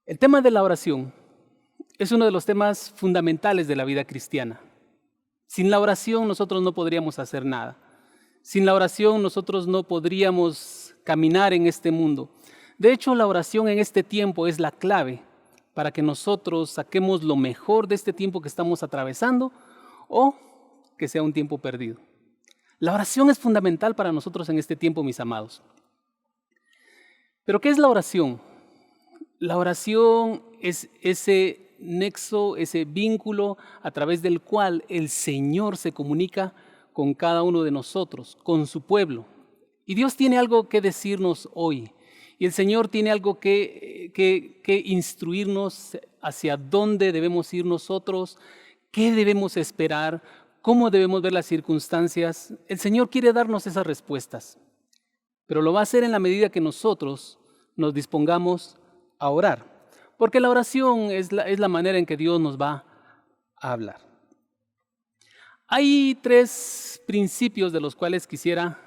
El tema de la oración es uno de los temas fundamentales de la vida cristiana. Sin la oración nosotros no podríamos hacer nada. Sin la oración nosotros no podríamos caminar en este mundo. De hecho, la oración en este tiempo es la clave para que nosotros saquemos lo mejor de este tiempo que estamos atravesando o que sea un tiempo perdido. La oración es fundamental para nosotros en este tiempo, mis amados. ¿Pero qué es la oración? La oración es ese nexo, ese vínculo a través del cual el Señor se comunica con cada uno de nosotros, con su pueblo. Y Dios tiene algo que decirnos hoy. Y el Señor tiene algo que instruirnos hacia dónde debemos ir nosotros, qué debemos esperar, cómo debemos ver las circunstancias. El Señor quiere darnos esas respuestas, pero lo va a hacer en la medida que nosotros nos dispongamos a orar, porque la oración es la manera en que Dios nos va a hablar. Hay 3 principios de los cuales quisiera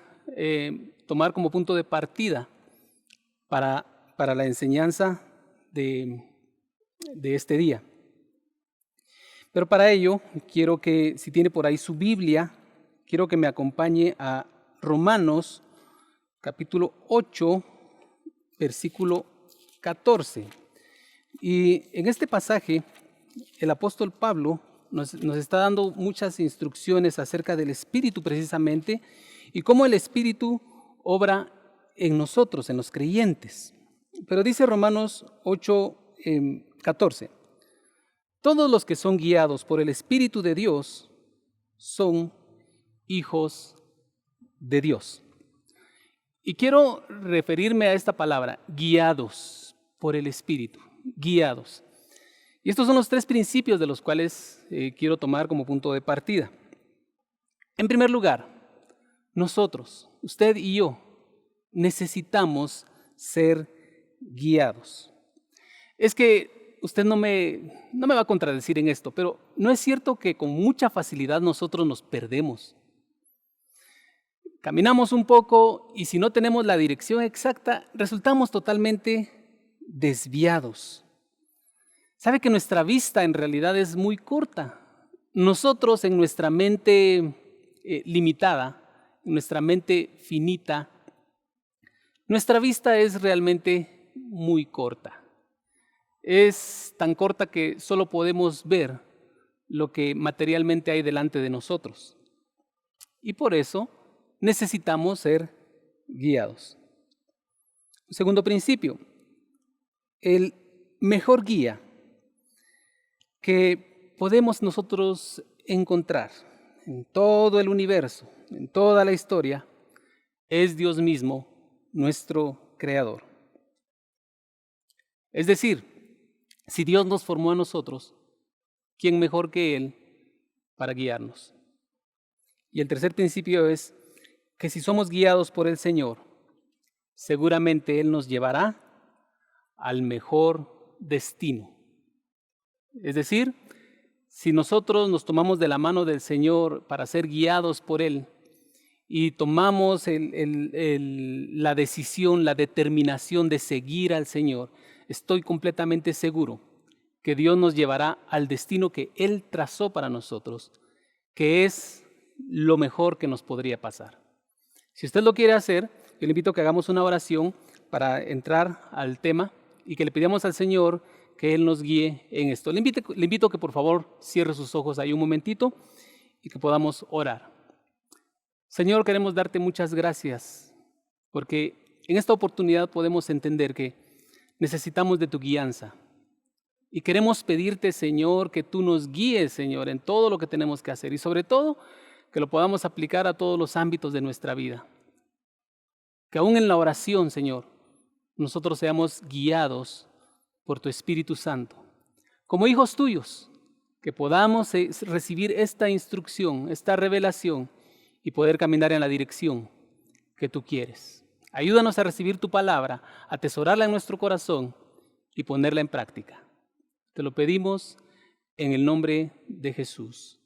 tomar como punto de partida para la enseñanza de este día. Pero para ello, quiero que, si tiene por ahí su Biblia, quiero que me acompañe a Romanos, capítulo 8, versículo 14. Y en este pasaje, el apóstol Pablo nos está dando muchas instrucciones acerca del Espíritu precisamente, y cómo el Espíritu obra en nosotros, en los creyentes. Pero dice Romanos 8, 14. Todos los que son guiados por el Espíritu de Dios son hijos de Dios. Y quiero referirme a esta palabra, guiados por el Espíritu, guiados. Y estos son los 3 principios de los cuales quiero tomar como punto de partida. En primer lugar, nosotros, usted y yo, necesitamos ser guiados. Es que usted no me va a contradecir en esto, pero ¿no es cierto que con mucha facilidad nosotros nos perdemos? Caminamos un poco y si no tenemos la dirección exacta, resultamos totalmente desviados. ¿Sabe que nuestra vista en realidad es muy corta? Nosotros en nuestra mente limitada, en nuestra mente finita, nuestra vista es realmente muy corta. Es tan corta que solo podemos ver lo que materialmente hay delante de nosotros. Y por eso necesitamos ser guiados. Segundo principio, el mejor guía que podemos nosotros encontrar en todo el universo, en toda la historia, es Dios mismo, nuestro Creador. Es decir, si Dios nos formó a nosotros, ¿quién mejor que Él para guiarnos? Y el tercer principio es que si somos guiados por el Señor, seguramente Él nos llevará al mejor destino. Es decir, si nosotros nos tomamos de la mano del Señor para ser guiados por Él y tomamos la decisión, la determinación de seguir al Señor, estoy completamente seguro que Dios nos llevará al destino que Él trazó para nosotros, que es lo mejor que nos podría pasar. Si usted lo quiere hacer, yo le invito a que hagamos una oración para entrar al tema y que le pidamos al Señor que Él nos guíe en esto. Le invito a que por favor cierre sus ojos ahí un momentito y que podamos orar. Señor, queremos darte muchas gracias porque en esta oportunidad podemos entender que necesitamos de tu guianza y queremos pedirte, Señor, que tú nos guíes, Señor, en todo lo que tenemos que hacer y sobre todo que lo podamos aplicar a todos los ámbitos de nuestra vida. Que aún en la oración, Señor, nosotros seamos guiados por tu Espíritu Santo. Como hijos tuyos, que podamos recibir esta instrucción, esta revelación y poder caminar en la dirección que tú quieres. Ayúdanos a recibir tu palabra, a atesorarla en nuestro corazón y ponerla en práctica. Te lo pedimos en el nombre de Jesús.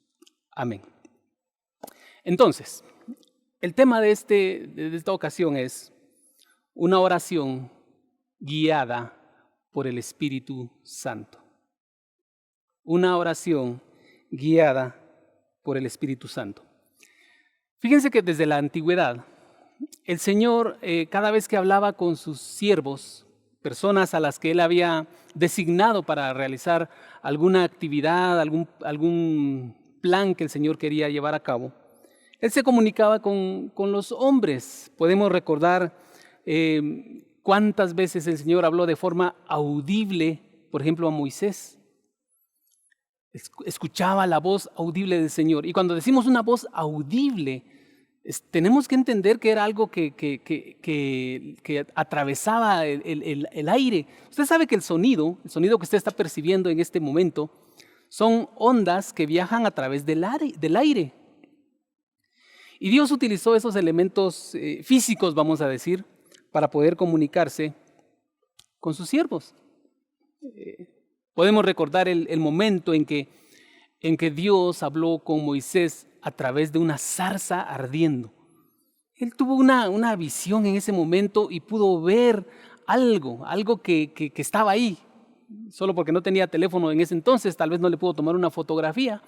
Amén. Entonces, el tema de esta ocasión es una oración guiada por el Espíritu Santo. Una oración guiada por el Espíritu Santo. Fíjense que desde la antigüedad, el Señor cada vez que hablaba con sus siervos, personas a las que Él había designado para realizar alguna actividad, algún plan que el Señor quería llevar a cabo, Él se comunicaba con los hombres. Podemos recordar cuántas veces el Señor habló de forma audible, por ejemplo, a Moisés. Escuchaba la voz audible del Señor. Y cuando decimos una voz audible, tenemos que entender que era algo que atravesaba el aire. Usted sabe que el sonido que usted está percibiendo en este momento, son ondas que viajan a través del aire. Y Dios utilizó esos elementos físicos, vamos a decir, para poder comunicarse con sus siervos. Podemos recordar el momento en que Dios habló con Moisés a través de una zarza ardiendo. Él tuvo una visión en ese momento y pudo ver algo que estaba ahí. Solo porque no tenía teléfono en ese entonces, tal vez no le pudo tomar una fotografía,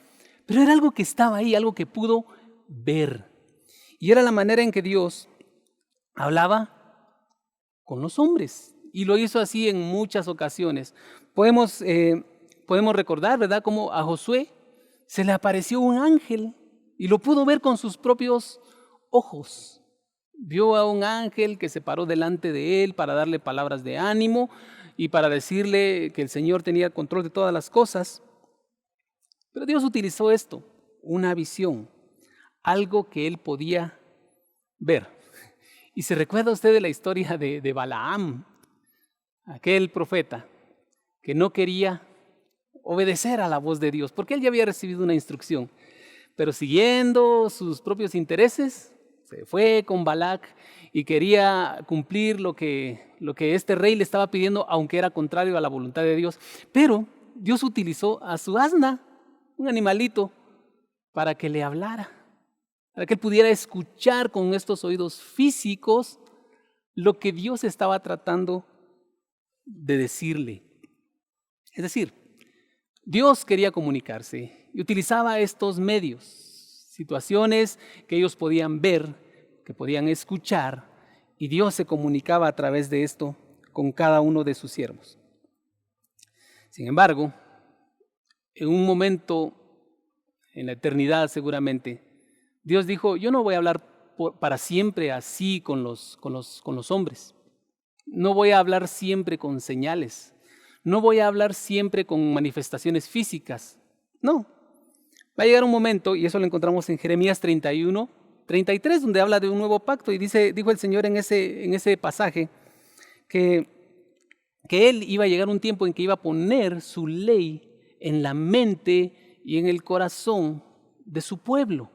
pero era algo que estaba ahí, algo que pudo ver. Y era la manera en que Dios hablaba con los hombres. Y lo hizo así en muchas ocasiones. Podemos recordar, ¿verdad?, cómo a Josué se le apareció un ángel y lo pudo ver con sus propios ojos. Vio a un ángel que se paró delante de él para darle palabras de ánimo y para decirle que el Señor tenía control de todas las cosas. Pero Dios utilizó esto, una visión, algo que él podía ver. Y se recuerda usted de la historia de Balaam, aquel profeta que no quería obedecer a la voz de Dios, porque él ya había recibido una instrucción, pero siguiendo sus propios intereses, se fue con Balac y quería cumplir lo que este rey le estaba pidiendo, aunque era contrario a la voluntad de Dios. Pero Dios utilizó a su asna, un animalito, para que le hablara, para que él pudiera escuchar con estos oídos físicos lo que Dios estaba tratando de decirle. Es decir, Dios quería comunicarse y utilizaba estos medios, situaciones que ellos podían ver, que podían escuchar, y Dios se comunicaba a través de esto con cada uno de sus siervos. Sin embargo, en un momento, en la eternidad seguramente, Dios dijo: yo no voy a hablar para siempre así con los hombres. No voy a hablar siempre con señales. No voy a hablar siempre con manifestaciones físicas. No. Va a llegar un momento, y eso lo encontramos en Jeremías 31, 33, donde habla de un nuevo pacto, y dijo el Señor en ese pasaje que Él iba a llegar un tiempo en que iba a poner su ley en la mente y en el corazón de su pueblo.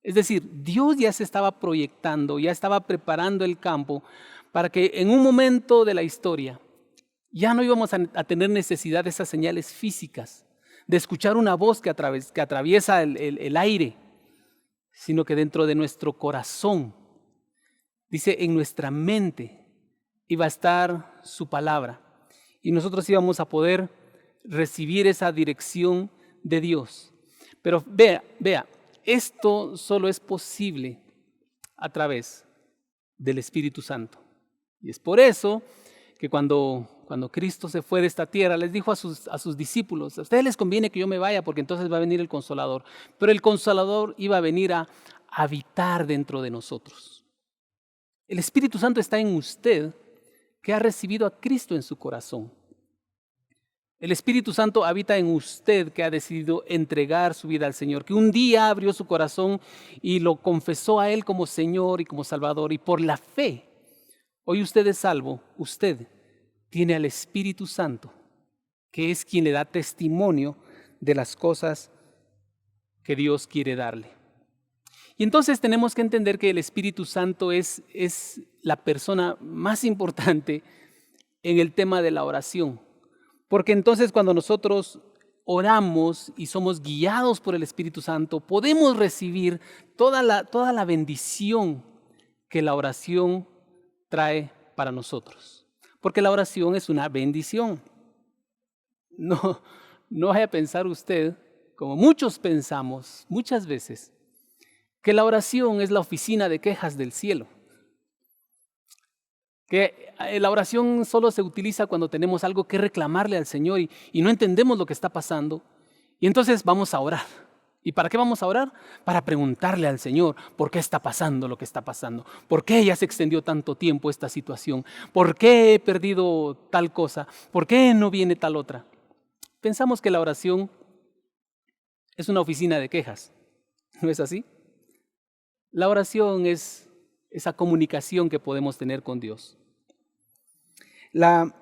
Es decir, Dios ya se estaba proyectando, ya estaba preparando el campo para que en un momento de la historia ya no íbamos a tener necesidad de esas señales físicas, de escuchar una voz que atraviesa el aire, sino que dentro de nuestro corazón, dice, en nuestra mente iba a estar su palabra y nosotros íbamos a poder recibir esa dirección de Dios. Pero vea, esto solo es posible a través del Espíritu Santo. Y es por eso que cuando Cristo se fue de esta tierra, les dijo a sus discípulos: a ustedes les conviene que yo me vaya porque entonces va a venir el Consolador. Pero el Consolador iba a venir a habitar dentro de nosotros. El Espíritu Santo está en usted, que ha recibido a Cristo en su corazón. El Espíritu Santo habita en usted, que ha decidido entregar su vida al Señor, que un día abrió su corazón y lo confesó a Él como Señor y como Salvador. Y por la fe, hoy usted es salvo. Usted tiene al Espíritu Santo, que es quien le da testimonio de las cosas que Dios quiere darle. Y entonces tenemos que entender que el Espíritu Santo es la persona más importante en el tema de la oración. Porque entonces cuando nosotros oramos y somos guiados por el Espíritu Santo, podemos recibir toda la bendición que la oración trae para nosotros. porque la oración es una bendición. No vaya a pensar usted, como muchos pensamos muchas veces, que la oración es la oficina de quejas del cielo. Que la oración solo se utiliza cuando tenemos algo que reclamarle al Señor y no entendemos lo que está pasando. Y entonces vamos a orar. ¿Y para qué vamos a orar? Para preguntarle al Señor por qué está pasando lo que está pasando. ¿Por qué ya se extendió tanto tiempo esta situación? ¿Por qué he perdido tal cosa? ¿Por qué no viene tal otra? Pensamos que la oración es una oficina de quejas. ¿No es así? La oración es esa comunicación que podemos tener con Dios. La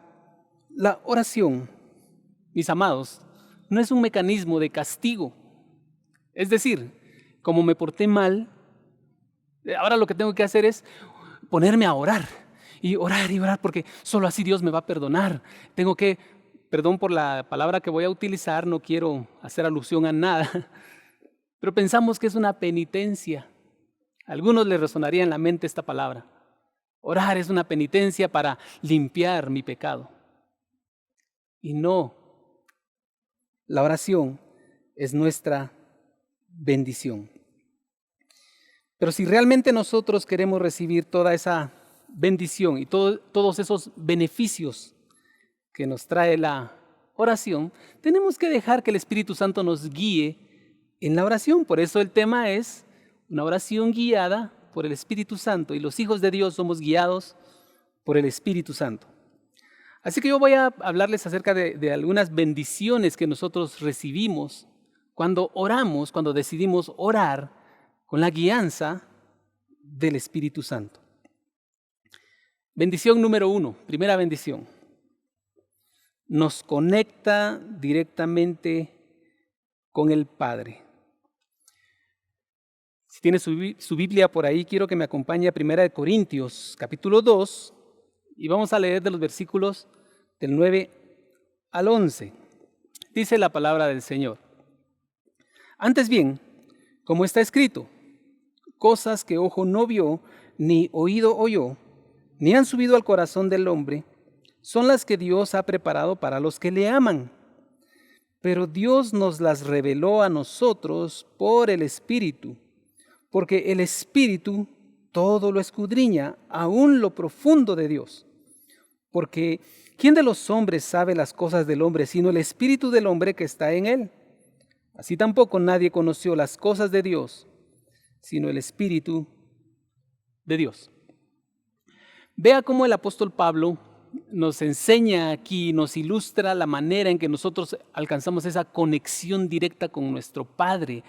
oración, mis amados, no es un mecanismo de castigo. Es decir, como me porté mal, ahora lo que tengo que hacer es ponerme a orar y orar, porque solo así Dios me va a perdonar. Tengo que, perdón por la palabra que voy a utilizar, no quiero hacer alusión a nada, pero pensamos que es una penitencia. A algunos les resonaría en la mente esta palabra. Orar es una penitencia para limpiar mi pecado. Y no, la oración es nuestra bendición. Pero si realmente nosotros queremos recibir toda esa bendición y todos esos beneficios que nos trae la oración, tenemos que dejar que el Espíritu Santo nos guíe en la oración. Por eso el tema es una oración guiada por el Espíritu Santo, y los hijos de Dios somos guiados por el Espíritu Santo. Así que yo voy a hablarles acerca de algunas bendiciones que nosotros recibimos cuando oramos, cuando decidimos orar con la guianza del Espíritu Santo. Bendición número 1, primera bendición. Nos conecta directamente con el Padre. Si tiene su Biblia por ahí, quiero que me acompañe a 1 Corintios, capítulo 2, y vamos a leer de los versículos del 9 al 11. Dice la palabra del Señor. Antes bien, como está escrito, cosas que ojo no vio, ni oído oyó, ni han subido al corazón del hombre, son las que Dios ha preparado para los que le aman. Pero Dios nos las reveló a nosotros por el Espíritu, porque el Espíritu todo lo escudriña, aún lo profundo de Dios. Porque ¿quién de los hombres sabe las cosas del hombre, sino el Espíritu del hombre que está en él? Así tampoco nadie conoció las cosas de Dios, sino el Espíritu de Dios. Vea cómo el apóstol Pablo nos enseña aquí, nos ilustra la manera en que nosotros alcanzamos esa conexión directa con nuestro Padre.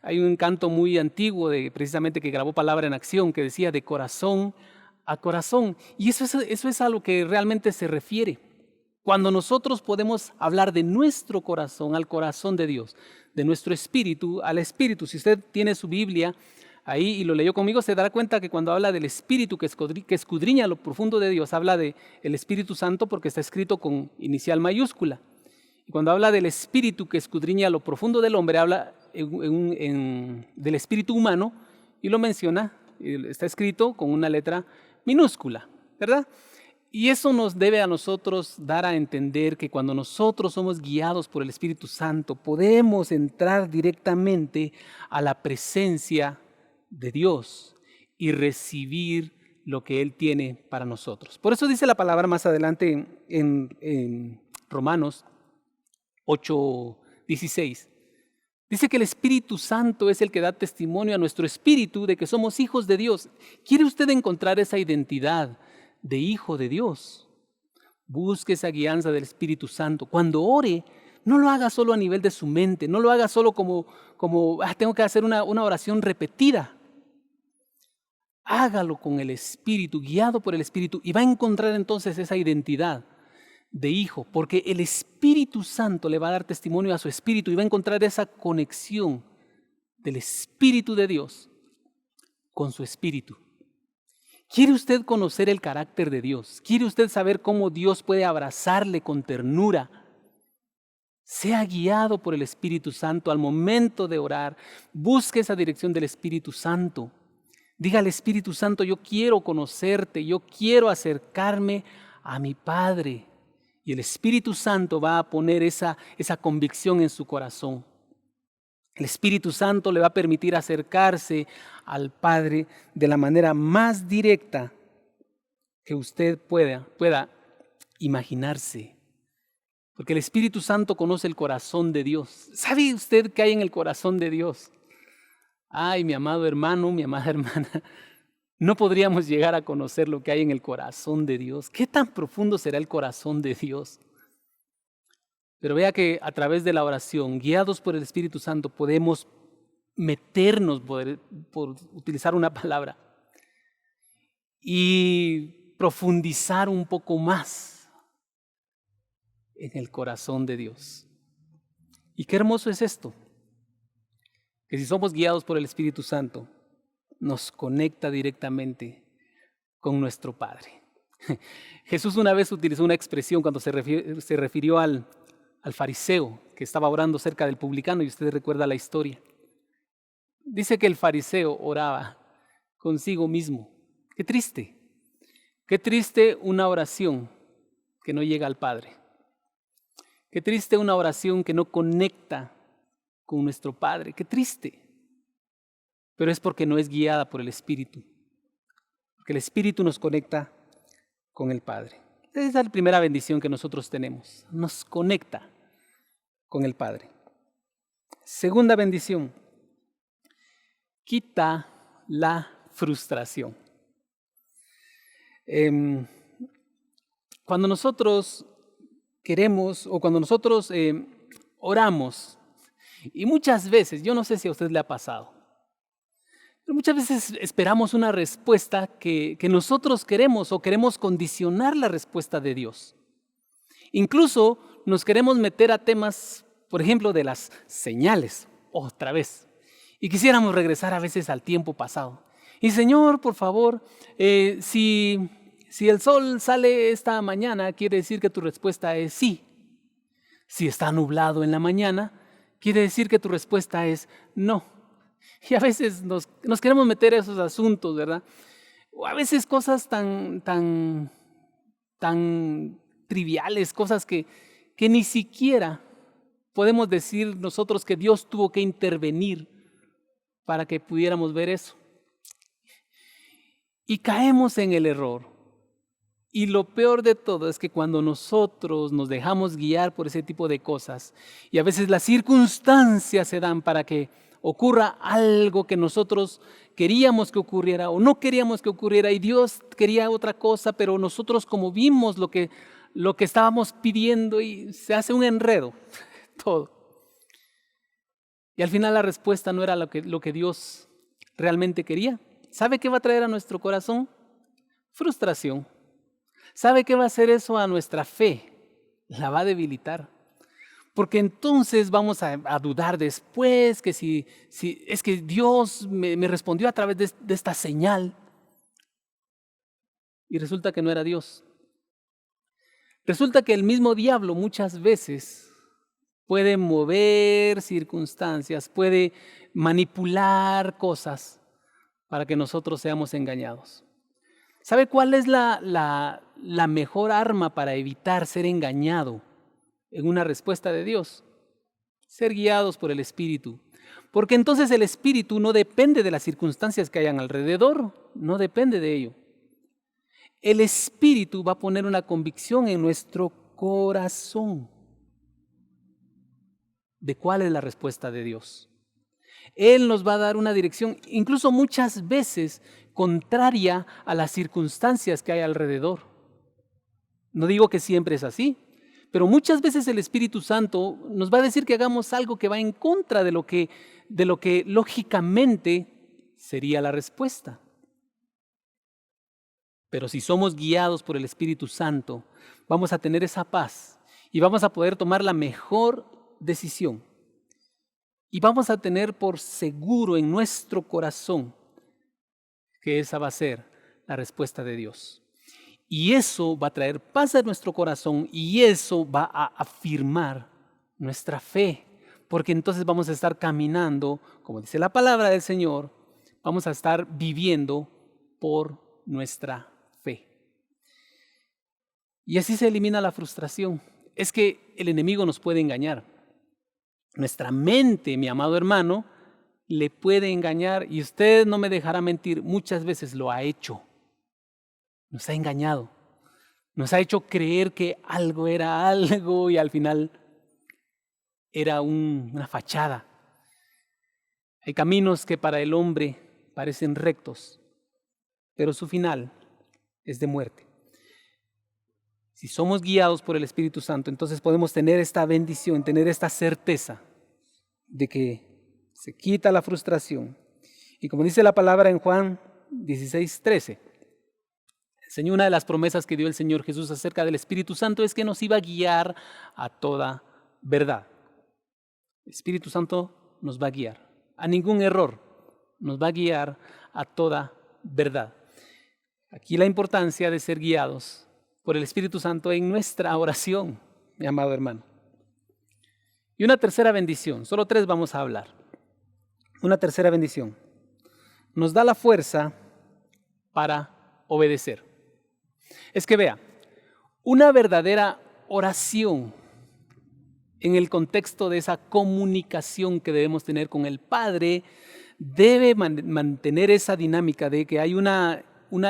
Hay un canto muy antiguo, precisamente que grabó Palabra en Acción, que decía de corazón a corazón. Y eso es a lo que realmente se refiere. Cuando nosotros podemos hablar de nuestro corazón al corazón de Dios, de nuestro espíritu al espíritu. Si usted tiene su Biblia ahí y lo leyó conmigo, se dará cuenta que cuando habla del espíritu que escudriña lo profundo de Dios, habla del Espíritu Santo porque está escrito con inicial mayúscula. Y cuando habla del espíritu que escudriña lo profundo del hombre, habla del espíritu humano y lo menciona, está escrito con una letra minúscula, ¿verdad? Y eso nos debe a nosotros dar a entender que cuando nosotros somos guiados por el Espíritu Santo, podemos entrar directamente a la presencia de Dios y recibir lo que Él tiene para nosotros. Por eso dice la palabra más adelante en Romanos 8:16. Dice que el Espíritu Santo es el que da testimonio a nuestro espíritu de que somos hijos de Dios. ¿Quiere usted encontrar esa identidad de hijo de Dios? Busque esa guianza del Espíritu Santo. Cuando ore, no lo haga solo a nivel de su mente, no lo haga solo como tengo que hacer una oración repetida. Hágalo con el Espíritu, guiado por el Espíritu, y va a encontrar entonces esa identidad de hijo, porque el Espíritu Santo le va a dar testimonio a su espíritu y va a encontrar esa conexión del Espíritu de Dios con su espíritu. ¿Quiere usted conocer el carácter de Dios? ¿Quiere usted saber cómo Dios puede abrazarle con ternura? Sea guiado por el Espíritu Santo al momento de orar. Busque esa dirección del Espíritu Santo. Diga al Espíritu Santo, yo quiero conocerte, yo quiero acercarme a mi Padre. Y el Espíritu Santo va a poner esa convicción en su corazón. El Espíritu Santo le va a permitir acercarse al Padre de la manera más directa que usted pueda imaginarse. Porque el Espíritu Santo conoce el corazón de Dios. ¿Sabe usted qué hay en el corazón de Dios? Ay, mi amado hermano, mi amada hermana, no podríamos llegar a conocer lo que hay en el corazón de Dios. ¿Qué tan profundo será el corazón de Dios? Pero vea que a través de la oración, guiados por el Espíritu Santo, podemos meternos, por utilizar una palabra, y profundizar un poco más en el corazón de Dios. Y qué hermoso es esto, que si somos guiados por el Espíritu Santo, nos conecta directamente con nuestro Padre. Jesús una vez utilizó una expresión cuando se refirió al fariseo que estaba orando cerca del publicano, y usted recuerda la historia. Dice que el fariseo oraba consigo mismo. Qué triste una oración que no llega al Padre. Qué triste una oración que no conecta con nuestro Padre. Qué triste. Pero es porque no es guiada por el Espíritu. Porque el Espíritu nos conecta con el Padre. Esa es la primera bendición que nosotros tenemos. Nos conecta con el Padre. Segunda bendición. Quita la frustración. Cuando nosotros queremos o cuando nosotros oramos, y muchas veces, yo no sé si a usted le ha pasado, pero muchas veces esperamos una respuesta que nosotros queremos, o queremos condicionar la respuesta de Dios. Incluso nos queremos meter a temas, por ejemplo, de las señales, otra vez. Y quisiéramos regresar a veces al tiempo pasado. Y Señor, por favor, si el sol sale esta mañana, quiere decir que tu respuesta es sí. Si está nublado en la mañana, quiere decir que tu respuesta es no. Y a veces nos queremos meter a esos asuntos, ¿verdad? O a veces cosas tan triviales, cosas que ni siquiera podemos decir nosotros que Dios tuvo que intervenir para que pudiéramos ver eso. Y caemos en el error. Y lo peor de todo es que cuando nosotros nos dejamos guiar por ese tipo de cosas, y a veces las circunstancias se dan para que ocurra algo que nosotros queríamos que ocurriera o no queríamos que ocurriera, y Dios quería otra cosa, pero nosotros como vimos lo que estábamos pidiendo, y se hace un enredo todo. Y al final la respuesta no era lo que Dios realmente quería. ¿Sabe qué va a traer a nuestro corazón? Frustración. ¿Sabe qué va a hacer eso a nuestra fe? La va a debilitar. Porque entonces vamos a dudar después que si es que Dios me respondió a través de esta señal. Y resulta que no era Dios. Resulta que el mismo diablo muchas veces puede mover circunstancias, puede manipular cosas para que nosotros seamos engañados. ¿Sabe cuál es la mejor arma para evitar ser engañado en una respuesta de Dios? Ser guiados por el Espíritu. Porque entonces el Espíritu no depende de las circunstancias que hayan alrededor, no depende de ello. El Espíritu va a poner una convicción en nuestro corazón de cuál es la respuesta de Dios. Él nos va a dar una dirección, incluso muchas veces contraria a las circunstancias que hay alrededor. No digo que siempre es así, pero muchas veces el Espíritu Santo nos va a decir que hagamos algo que va en contra de lo que lógicamente sería la respuesta. Pero si somos guiados por el Espíritu Santo, vamos a tener esa paz y vamos a poder tomar la mejor decisión. Y vamos a tener por seguro en nuestro corazón que esa va a ser la respuesta de Dios. Y eso va a traer paz a nuestro corazón, y eso va a afirmar nuestra fe. Porque entonces vamos a estar caminando, como dice la palabra del Señor, vamos a estar viviendo por nuestra fe. Y así se elimina la frustración. Es que el enemigo nos puede engañar. Nuestra mente, mi amado hermano, le puede engañar, y usted no me dejará mentir, muchas veces lo ha hecho. Nos ha engañado. Nos ha hecho creer que algo era algo y al final era una fachada. Hay caminos que para el hombre parecen rectos, pero su final es de muerte. Si somos guiados por el Espíritu Santo, entonces podemos tener esta bendición, tener esta certeza de que se quita la frustración. Y como dice la palabra en Juan 16:13, una de las promesas que dio el Señor Jesús acerca del Espíritu Santo es que nos iba a guiar a toda verdad. El Espíritu Santo nos va a guiar a ningún error, nos va a guiar a toda verdad. Aquí la importancia de ser guiados por el Espíritu Santo en nuestra oración, mi amado hermano. Y una tercera bendición, solo 3 vamos a hablar. Una tercera bendición, nos da la fuerza para obedecer. Es que vea, una verdadera oración en el contexto de esa comunicación que debemos tener con el Padre debe mantener esa dinámica de que hay una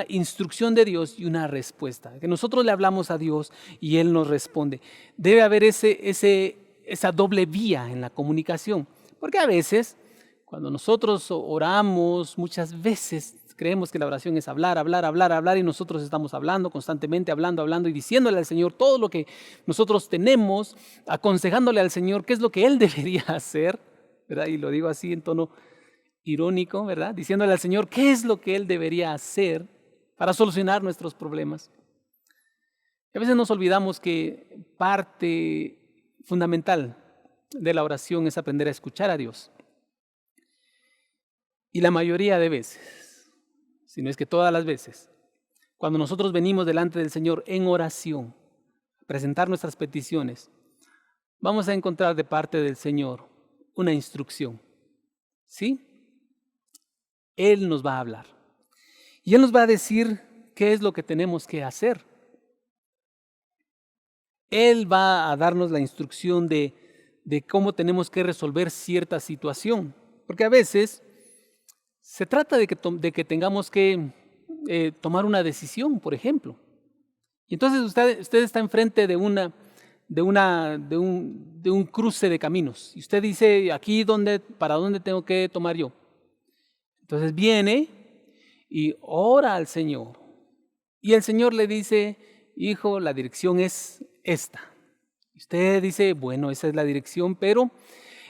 instrucción de Dios y una respuesta. Que nosotros le hablamos a Dios y Él nos responde. Debe haber esa doble vía en la comunicación. Porque a veces, cuando nosotros oramos, muchas veces creemos que la oración es hablar, hablar, hablar, hablar, y nosotros estamos hablando constantemente, hablando y diciéndole al Señor todo lo que nosotros tenemos, aconsejándole al Señor qué es lo que Él debería hacer, ¿verdad? Y lo digo así en tono irónico, ¿verdad? Diciéndole al Señor qué es lo que Él debería hacer para solucionar nuestros problemas. Y a veces nos olvidamos que parte fundamental de la oración es aprender a escuchar a Dios. Y la mayoría de veces, si no es que todas las veces, cuando nosotros venimos delante del Señor en oración, a presentar nuestras peticiones, vamos a encontrar de parte del Señor una instrucción. ¿Sí? Él nos va a hablar. Y Él nos va a decir qué es lo que tenemos que hacer. Él va a darnos la instrucción de cómo tenemos que resolver cierta situación. Porque a veces se trata de que tengamos que tomar una decisión, por ejemplo. Y entonces usted está enfrente de un cruce de caminos. Y usted dice, ¿para dónde tengo que tomar yo? Entonces viene y ora al Señor. Y el Señor le dice, hijo, la dirección es esta. Usted dice, bueno, esa es la dirección, pero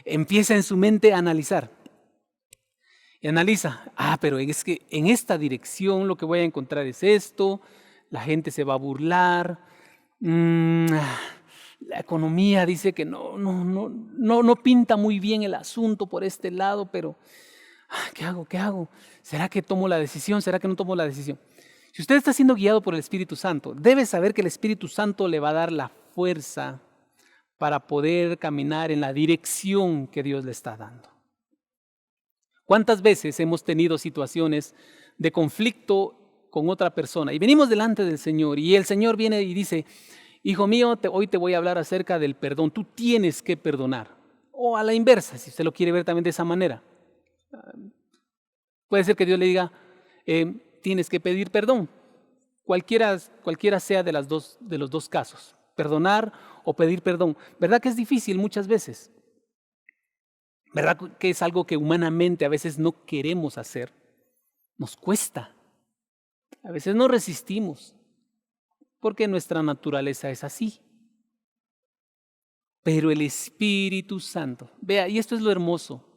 empieza en su mente a analizar. Y analiza, pero es que en esta dirección lo que voy a encontrar es esto, la gente se va a burlar, la economía dice que no pinta muy bien el asunto por este lado, pero ¿qué hago? ¿Será que tomo la decisión? ¿Será que no tomo la decisión? Si usted está siendo guiado por el Espíritu Santo, debe saber que el Espíritu Santo le va a dar la fuerza para poder caminar en la dirección que Dios le está dando. ¿Cuántas veces hemos tenido situaciones de conflicto con otra persona y venimos delante del Señor y el Señor viene y dice, hijo mío, hoy te voy a hablar acerca del perdón, tú tienes que perdonar? O a la inversa, si usted lo quiere ver también de esa manera. Puede ser que Dios le diga, tienes que pedir perdón. Cualquiera sea de los dos casos, perdonar o pedir perdón. ¿Verdad que es difícil muchas veces? ¿Verdad que es algo que humanamente a veces no queremos hacer? Nos cuesta. A veces nos resistimos, porque nuestra naturaleza es así. Pero el Espíritu Santo, vea, y esto es lo hermoso,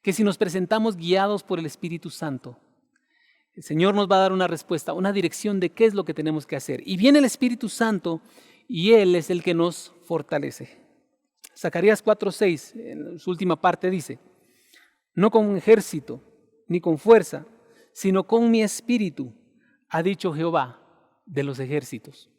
que si nos presentamos guiados por el Espíritu Santo, el Señor nos va a dar una respuesta, una dirección de qué es lo que tenemos que hacer. Y viene el Espíritu Santo y Él es el que nos fortalece. Zacarías 4:6, en su última parte dice, no con ejército ni con fuerza, sino con mi espíritu, ha dicho Jehová de los ejércitos.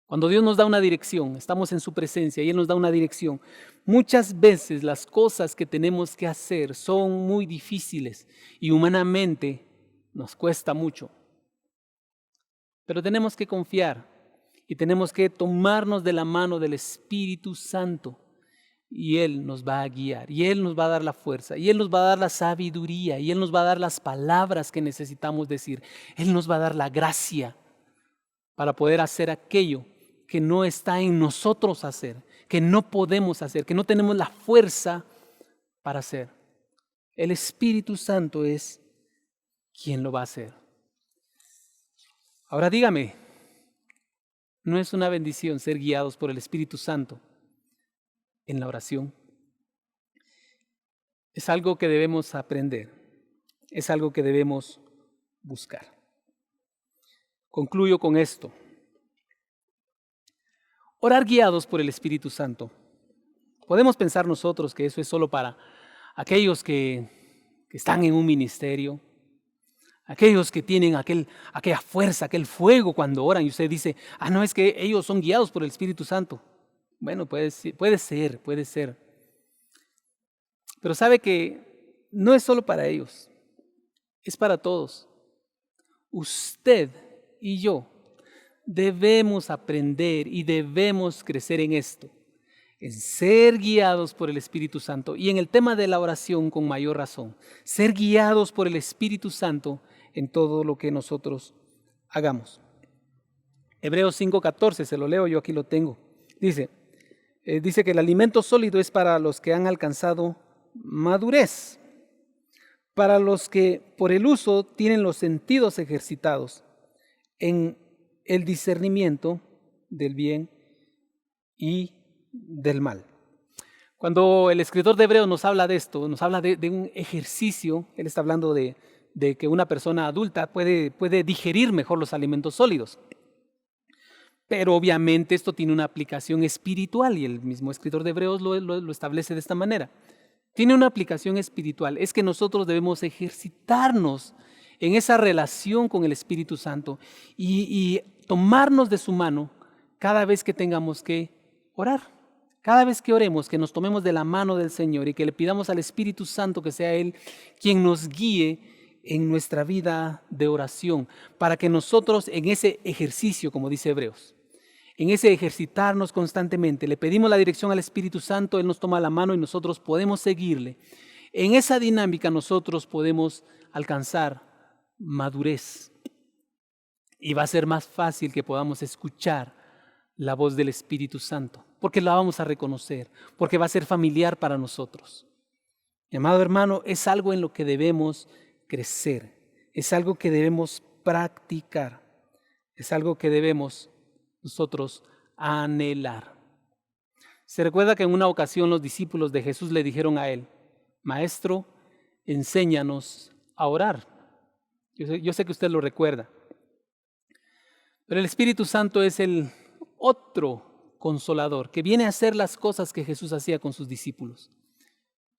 Cuando Dios nos da una dirección, estamos en su presencia y Él nos da una dirección. Muchas veces las cosas que tenemos que hacer son muy difíciles y humanamente nos cuesta mucho. Pero tenemos que confiar y tenemos que tomarnos de la mano del Espíritu Santo y Él nos va a guiar y Él nos va a dar la fuerza y Él nos va a dar la sabiduría y Él nos va a dar las palabras que necesitamos decir. Él nos va a dar la gracia para poder hacer aquello que no está en nosotros hacer, que no podemos hacer, que no tenemos la fuerza para hacer. El Espíritu Santo es quien lo va a hacer. Ahora dígame, ¿no es una bendición ser guiados por el Espíritu Santo en la oración? Es algo que debemos aprender, es algo que debemos buscar. Concluyo con esto. Orar guiados por el Espíritu Santo. Podemos pensar nosotros que eso es solo para aquellos que están en un ministerio, aquellos que tienen aquella fuerza, aquel fuego cuando oran y usted dice, no, es que ellos son guiados por el Espíritu Santo. Bueno, puede ser. Pero sabe que no es solo para ellos, es para todos. Usted y yo debemos aprender y debemos crecer en esto, en ser guiados por el Espíritu Santo y en el tema de la oración con mayor razón, ser guiados por el Espíritu Santo en todo lo que nosotros hagamos. Hebreos 5:14, se lo leo, yo aquí lo tengo. Dice que el alimento sólido es para los que han alcanzado madurez, para los que por el uso tienen los sentidos ejercitados en el discernimiento del bien y del mal. Cuando el escritor de Hebreos nos habla de esto, nos habla de un ejercicio, él está hablando de que una persona adulta puede digerir mejor los alimentos sólidos. Pero obviamente esto tiene una aplicación espiritual y el mismo escritor de Hebreos lo establece de esta manera. Tiene una aplicación espiritual, es que nosotros debemos ejercitarnos en esa relación con el Espíritu Santo y tomarnos de su mano cada vez que tengamos que orar. Cada vez que oremos, que nos tomemos de la mano del Señor y que le pidamos al Espíritu Santo que sea Él quien nos guíe en nuestra vida de oración, para que nosotros en ese ejercicio, como dice Hebreos, en ese ejercitarnos constantemente, le pedimos la dirección al Espíritu Santo, Él nos toma la mano y nosotros podemos seguirle. En esa dinámica nosotros podemos alcanzar madurez y va a ser más fácil que podamos escuchar la voz del Espíritu Santo, porque la vamos a reconocer, porque va a ser familiar para nosotros. Mi amado hermano, es algo en lo que debemos crecer, es algo que debemos practicar, es algo que debemos nosotros anhelar. Se recuerda que en una ocasión los discípulos de Jesús le dijeron a él, Maestro, enséñanos a orar. Yo sé que usted lo recuerda. Pero el Espíritu Santo es el otro consolador que viene a hacer las cosas que Jesús hacía con sus discípulos.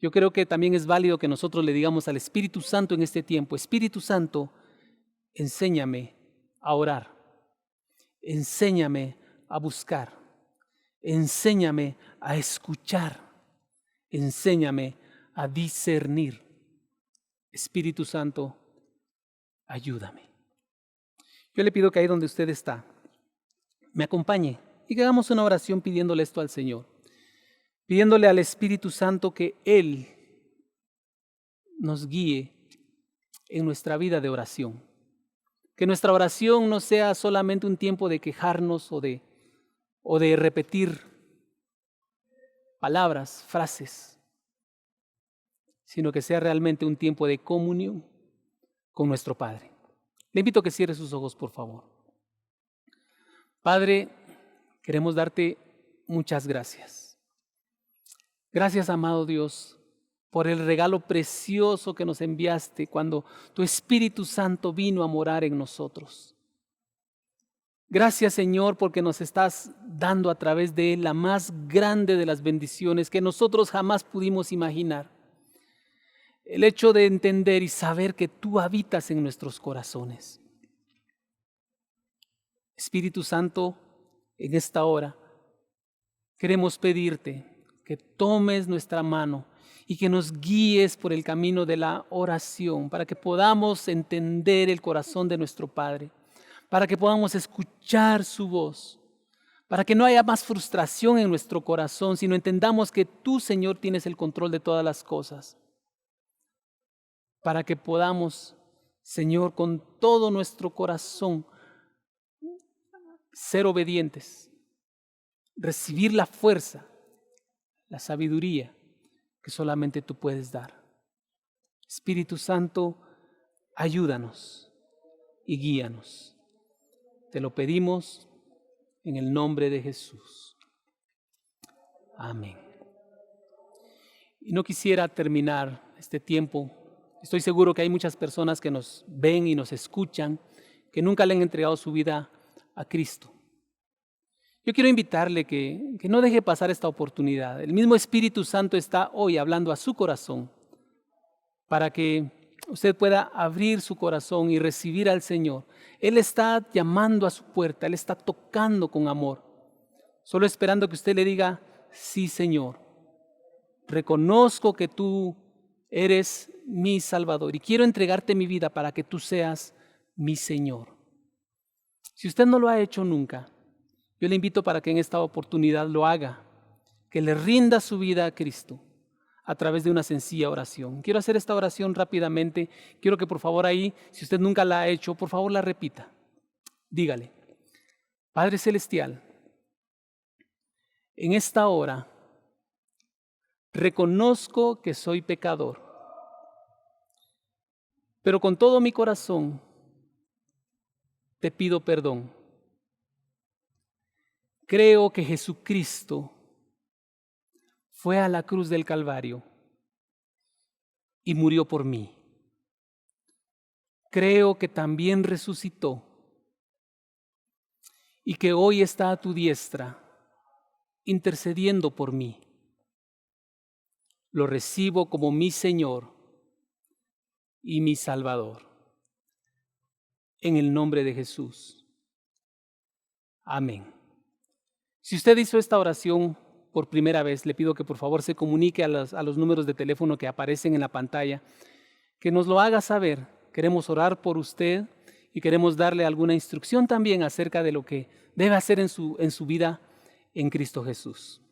Yo creo que también es válido que nosotros le digamos al Espíritu Santo en este tiempo, Espíritu Santo, enséñame a orar, enséñame a buscar, enséñame a escuchar, enséñame a discernir. Espíritu Santo, ayúdame. Yo le pido que ahí donde usted está, me acompañe y que hagamos una oración pidiéndole esto al Señor, pidiéndole al Espíritu Santo que Él nos guíe en nuestra vida de oración. Que nuestra oración no sea solamente un tiempo de quejarnos o de repetir palabras, frases, sino que sea realmente un tiempo de comunión con nuestro Padre. Le invito a que cierre sus ojos, por favor. Padre, queremos darte muchas gracias. Gracias, amado Dios, por el regalo precioso que nos enviaste cuando tu Espíritu Santo vino a morar en nosotros. Gracias, Señor, porque nos estás dando a través de Él la más grande de las bendiciones que nosotros jamás pudimos imaginar. El hecho de entender y saber que tú habitas en nuestros corazones. Espíritu Santo, en esta hora queremos pedirte que tomes nuestra mano y que nos guíes por el camino de la oración para que podamos entender el corazón de nuestro Padre, para que podamos escuchar su voz, para que no haya más frustración en nuestro corazón, sino entendamos que tú, Señor, tienes el control de todas las cosas, para que podamos, Señor, con todo nuestro corazón, ser obedientes, recibir la fuerza, la sabiduría que solamente tú puedes dar. Espíritu Santo, ayúdanos y guíanos. Te lo pedimos en el nombre de Jesús. Amén. Y no quisiera terminar este tiempo. Estoy seguro que hay muchas personas que nos ven y nos escuchan que nunca le han entregado su vida a Cristo. Yo quiero invitarle que no deje pasar esta oportunidad. El mismo Espíritu Santo está hoy hablando a su corazón para que usted pueda abrir su corazón y recibir al Señor. Él está llamando a su puerta, Él está tocando con amor, solo esperando que usted le diga, sí, Señor, reconozco que tú eres mi Salvador y quiero entregarte mi vida para que tú seas mi Señor. Si usted no lo ha hecho nunca, yo le invito para que en esta oportunidad lo haga, que le rinda su vida a Cristo a través de una sencilla oración. Quiero hacer esta oración rápidamente. Quiero que por favor ahí, si usted nunca la ha hecho, por favor la repita. Dígale, Padre Celestial, en esta hora reconozco que soy pecador, pero con todo mi corazón te pido perdón. Creo que Jesucristo fue a la cruz del Calvario y murió por mí. Creo que también resucitó y que hoy está a tu diestra intercediendo por mí. Lo recibo como mi Señor y mi Salvador. En el nombre de Jesús. Amén. Si usted hizo esta oración por primera vez, le pido que por favor se comunique a los números de teléfono que aparecen en la pantalla, que nos lo haga saber. Queremos orar por usted y queremos darle alguna instrucción también acerca de lo que debe hacer en su vida en Cristo Jesús.